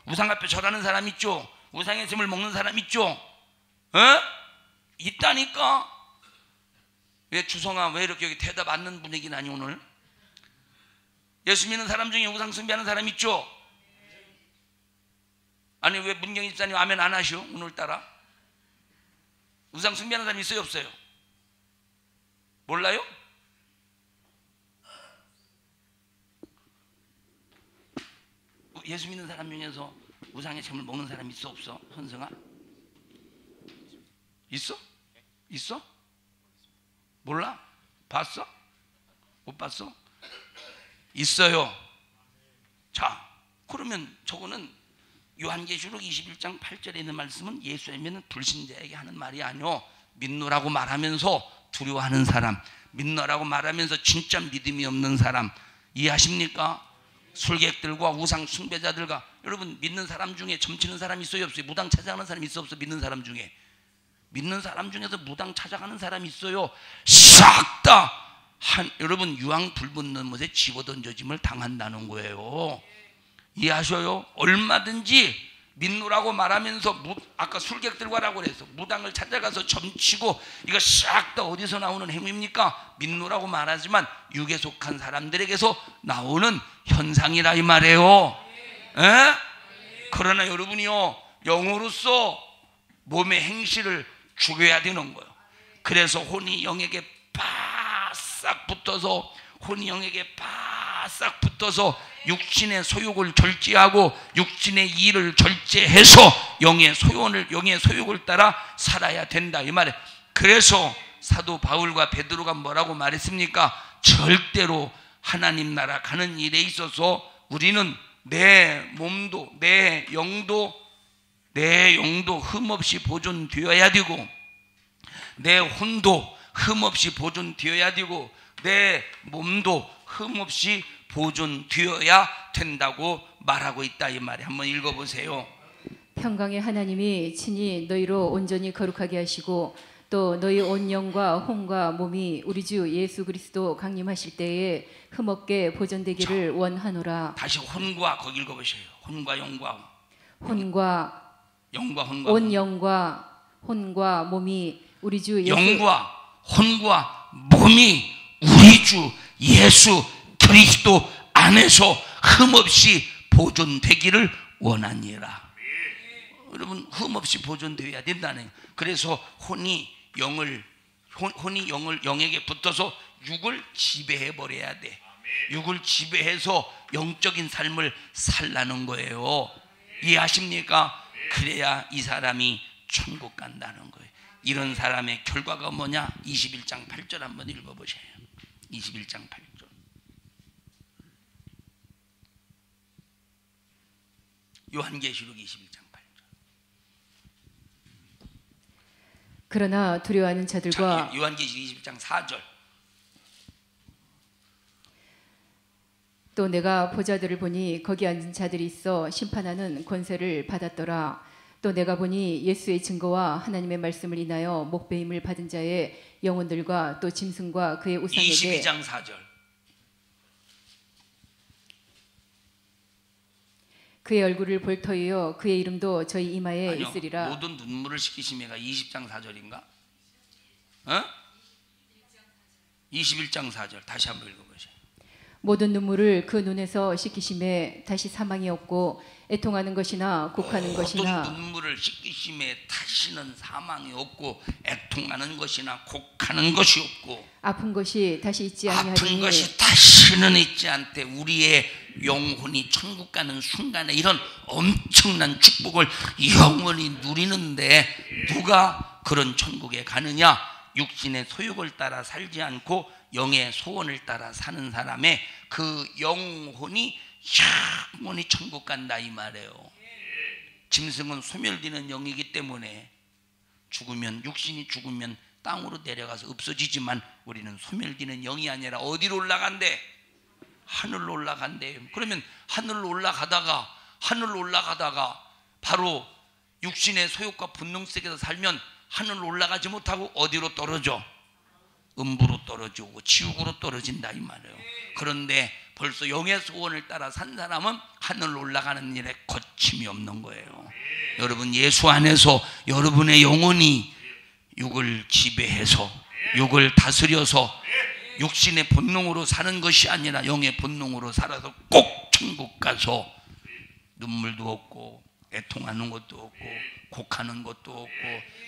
우상 앞에 절하는 사람 있죠. 우상의 셈을 먹는 사람 있죠. 있다니까. 왜 주성아 왜 이렇게 여기 대답 않는 분위기 나니 오늘? 예수 믿는 사람 중에 우상 숭배하는 사람 있죠. 아니 왜 문경희 집사님 아멘 안 하시오? 오늘따라 우상 숭배하는 사람 있어요 없어요? 몰라요? 예수 믿는 사람 중에서 우상의 셈을 먹는 사람 있어 없어? 현승아? 있어? 있어? 몰라? 봤어? 못 봤어? 있어요. 자, 그러면 저거는 요한계시록 21장 8절에 있는 말씀은 예수 안 믿는 불신자에게 하는 말이 아니오. 믿노라고 말하면서 두려워하는 사람, 믿노라고 말하면서 진짜 믿음이 없는 사람, 이해하십니까? 술객들과 우상 숭배자들과. 여러분 믿는 사람 중에 점치는 사람 있어요 없어요? 무당 찾아가는 사람 있어 없어? 믿는 사람 중에서 무당 찾아가는 사람이 있어요. 싹 다 여러분 유황 불붙는 못에 집어던져짐을 당한다는 거예요. 이해하셔요? 얼마든지 믿노라고 말하면서 아까 술객들과라고 그래서 무당을 찾아가서 점치고, 이거 싹 다 어디서 나오는 행위입니까? 믿노라고 말하지만 육에 속한 사람들에게서 나오는 현상이라 이 말이에요. 에? 그러나 여러분이요, 영으로서 몸의 행실을 죽여야 되는 거예요. 그래서 혼이 영에게 바싹 붙어서 육신의 소욕을 절제하고 육신의 일을 절제해서 영의 소욕을 따라 살아야 된다 이 말이에요. 그래서 사도 바울과 베드로가 뭐라고 말했습니까? 절대로 하나님 나라 가는 일에 있어서 우리는 내 몸도 내 영도 흠없이 보존되어야 되고, 내 혼도 흠없이 보존되어야 되고, 내 몸도 흠없이 보존되어야 된다고 말하고 있다 이 말이에요. 한번 읽어보세요. 평강의 하나님이 친히 너희로 온전히 거룩하게 하시고 또 너희 온 영과 혼과 몸이 우리 주 예수 그리스도 강림하실 때에 흠없게 보존되기를 원하노라. 다시 혼과 거기 읽어보세요. 혼과 영과 온 영과 혼과 몸이 우리 주 예수 영과 혼과 몸이 우리 주 예수 그리스도 안에서 흠없이 보존되기를 원하니라. 여러분, 흠없이 보존되어야 된다는. 그래서 혼이 영에게 붙어서 육을 지배해 버려야 돼. 육을 지배해서 영적인 삶을 살라는 거예요. 이해하십니까? 그래야 이 사람이 천국 간다는 거예요. 이런 사람의 결과가 뭐냐? 21장 8절 한번 읽어보세요. 21장 8절. 요한계시록 21장 8절. 그러나 두려워하는 자들과 요한계시록 21장 4절. 또 내가 보좌들을 보니 거기 앉은 자들이 있어 심판하는 권세를 받았더라. 또 내가 보니 예수의 증거와 하나님의 말씀을 인하여 목배임을 받은 자의 영혼들과 또 짐승과 그의 우상에게 22장 4절. 그의 얼굴을 볼 터이요 그의 이름도 저희 이마에 아니요, 있으리라. 모든 눈물을 씻기심에가 20장 4절인가? 21장 4절 다시 한번 읽어보세요. 모든 눈물을 그 눈에서 씻기심에 다시 사망이 없고 애통하는 것이나 곡하는 것이나 모든 눈물을 씻기심에 다시는 사망이 없고 애통하는 것이나 곡하는 것이 없고 아픈 것이 다시 있지 아니하리니 아픈 것이 다시는 있지 않되 우리의 영혼이 천국 가는 순간에 이런 엄청난 축복을 영원히 누리는데 누가 그런 천국에 가느냐? 육신의 소욕을 따라 살지 않고 영의 소원을 따라 사는 사람의 그 영혼이 영원히 천국 간다 이 말이에요. 짐승은 소멸되는 영이기 때문에 육신이 죽으면 땅으로 내려가서 없어지지만 우리는 소멸되는 영이 아니라 어디로 올라간대? 하늘로 올라간대. 그러면 하늘로 올라가다가 바로 육신의 소욕과 본능 속에서 살면 하늘로 올라가지 못하고 어디로 떨어져? 음부로 떨어지고 지옥으로 떨어진다 이 말이에요. 그런데 벌써 영의 소원을 따라 산 사람은 하늘로 올라가는 일에 거침이 없는 거예요. 여러분, 예수 안에서 여러분의 영혼이 육을 지배해서 육을 다스려서 육신의 본능으로 사는 것이 아니라 영의 본능으로 살아서 꼭 천국 가서 눈물도 없고 애통하는 것도 없고 곡하는 것도 없고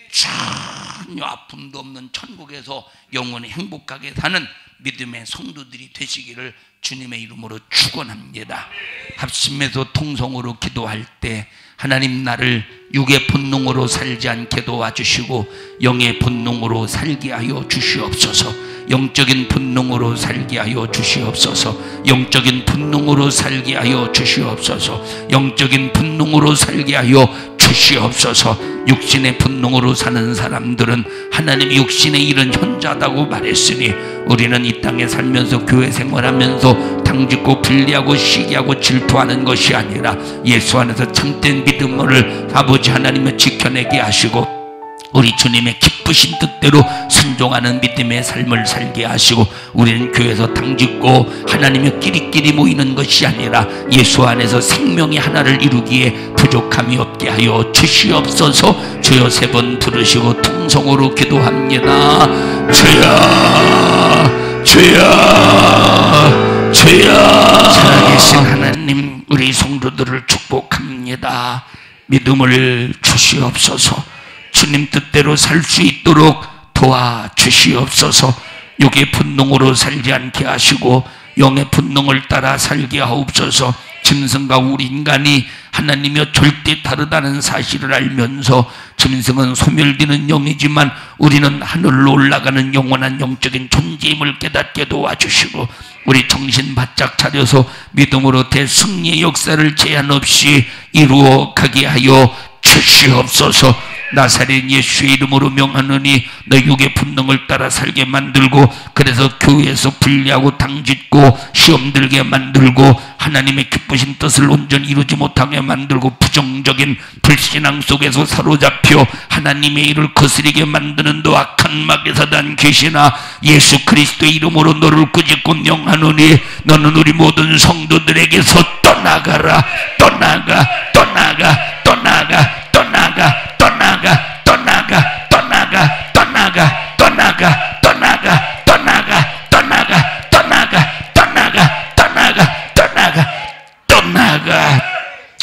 전혀 아픔도 없는 천국에서 영원히 행복하게 사는 믿음의 성도들이 되시기를 주님의 이름으로 축원합니다. 합심해서 통성으로 기도할 때 하나님 나를 육의 본능으로 살지 않게 도와주시고 영의 본능으로 살게 하여 주시옵소서. 영적인 본능으로 살게 하여 주시옵소서. 영적인 본능으로 살게 하여 주시옵소서. 영적인 본능으로 살게 하여 주시옵소서. 육신의 본능으로 사는 사람들은 하나님이 육신의 일은 현자다고 말했으니 우리는 이 땅에 살면서 교회 생활하면서 당짓고 불리하고 시기하고 질투하는 것이 아니라 예수 안에서 참된 믿음을 아버지 하나님을 지켜내게 하시고 우리 주님의 기쁘신 뜻대로 순종하는 믿음의 삶을 살게 하시고 우리는 교회에서 당짓고 하나님의 끼리끼리 모이는 것이 아니라 예수 안에서 생명이 하나를 이루기에 부족함이 없게 하여 주시옵소서. 주여 세 번 부르시고 통성으로 기도합니다. 주여 주여 주여. 살아계신 하나님, 우리 성도들을 축복합니다. 믿음을 주시옵소서. 주님 뜻대로 살 수 있도록 도와주시옵소서. 육의 본능으로 살지 않게 하시고 영의 본능을 따라 살게 하옵소서. 짐승과 우리 인간이 하나님이여 절대 다르다는 사실을 알면서 짐승은 소멸되는 영이지만 우리는 하늘로 올라가는 영원한 영적인 존재임을 깨닫게 도와주시고 우리 정신 바짝 차려서 믿음으로 대승리의 역사를 제한 없이 이루어 가게 하여 주시옵소서. 나사렛 예수의 이름으로 명하노니 너 육의 본능을 따라 살게 만들고 그래서 교회에서 불리하고 당짓고 시험 들게 만들고 하나님의 기쁘신 뜻을 온전히 이루지 못하게 만들고 부정적인 불신앙 속에서 사로잡혀 하나님의 일을 거스리게 만드는 너 악한 마귀 사단 귀신아, 예수 그리스도의 이름으로 너를 꾸짖고 명하노니 너는 우리 모든 성도들에게서 떠나가라. 떠나가 떠나가 떠나가 떠나가 떠나가 떠나가 떠나가 떠나가 떠나가 떠나가 떠나가 떠나가 떠나가 떠나가 떠나가 떠나가 떠나가.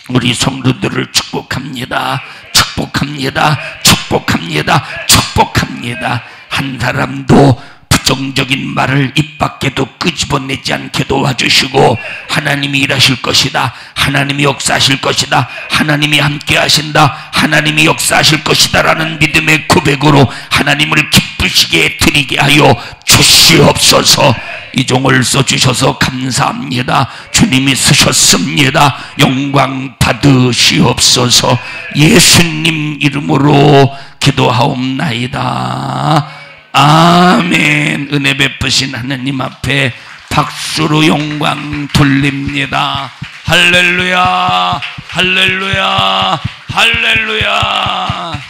우리 성도들을 축복합니다. 축복합니다. 축복합니다. 축복합니다. 한 사람도 부정적인 말을 입 밖에도 끄집어내지 않게 도와주시고 하나님이 일하실 것이다. 하나님이 역사하실 것이다. 하나님이 함께 하신다. 하나님이 역사하실 것이다 라는 믿음의 고백으로 하나님을 기쁘시게 드리게 하여 주시옵소서. 이 종을 써주셔서 감사합니다. 주님이 쓰셨습니다. 영광 받으시옵소서. 예수님 이름으로 기도하옵나이다. 아멘. 은혜 베푸신 하나님 앞에 박수로 영광 돌립니다. 할렐루야, 할렐루야, 할렐루야.